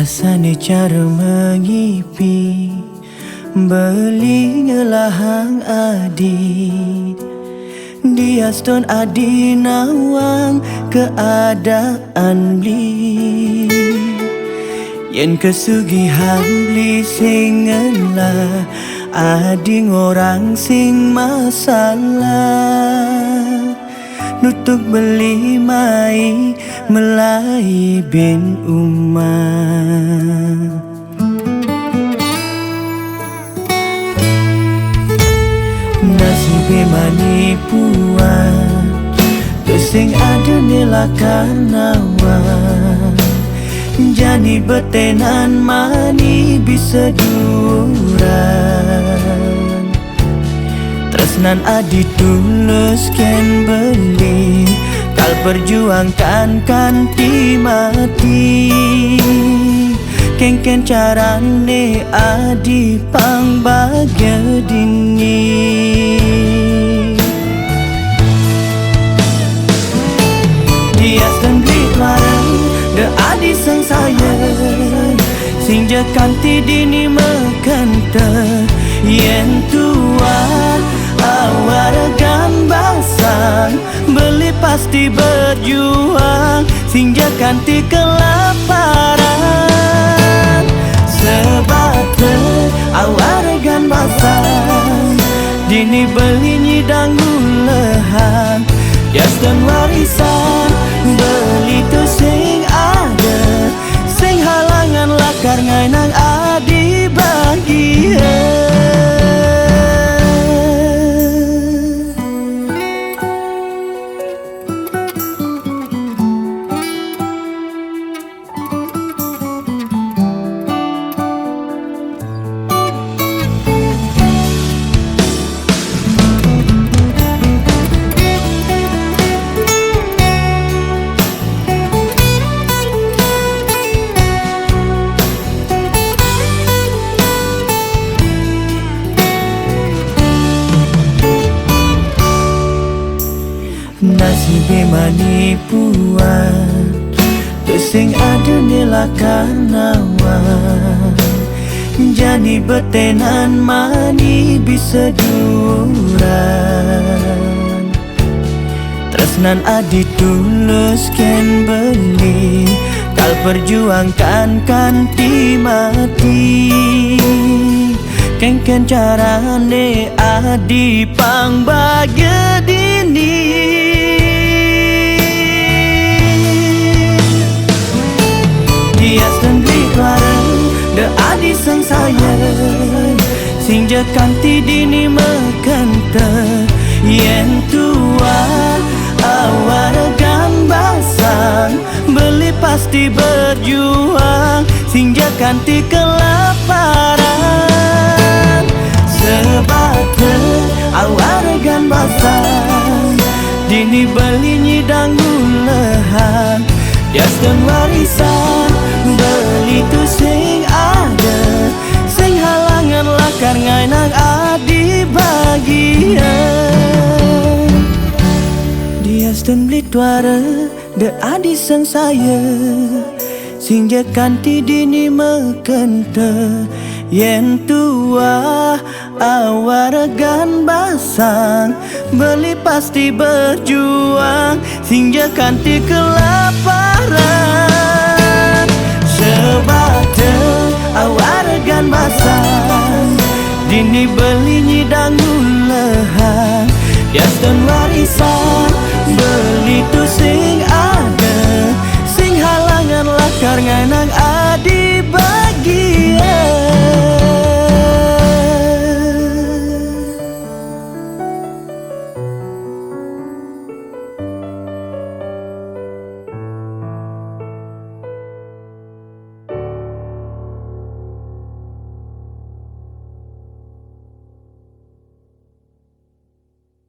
Biasanya cara mengipi beli ngelahang adi dia ston adi nawang keadaan beli yen kesugihan beli singenlah adi orang sing masalah nutuk beli mai melai bin umah nasibe manipuan kesing ada nilakan nawan jani betenan mani bisa duran tresnan adi tulus ken beli kal perjuangkan kanti mati ken carane adi pang bahagia dini dia sendiri larang de adi sang saya sing kanti dini mekanta yen tua awaragan basang beli pasti berjuang sing kanti kelaparan sebab awaragan basang dini beli nyidang gulehang jas dan warisan beli tu sing ada sing halangan lakar ngainang adi bahagia. Nasibe manipuan kesing ada nilakan nawan jani betenan mani bisa duran tresnan adi tulus ken beli kal perjuangkan kanti mati ken carane adi pang bahagia dini dia sendiri larang de adi sang saya sing kanti dini mekanta yen tua awaragan basang beli pasti berjuang sing kanti kelaparan sebab awaragan basang dini beli nyidang gulehang jas dan warisan beli tu sing ada sing halangan lakar ngainang adi bahagia dia dan beli tuara de adi sang saya sing kanti dini mekanta yen tua awaragan basang beli pasti berjuang sing kanti kelaparan sebab awaragan basang dini beli nyidang gulehang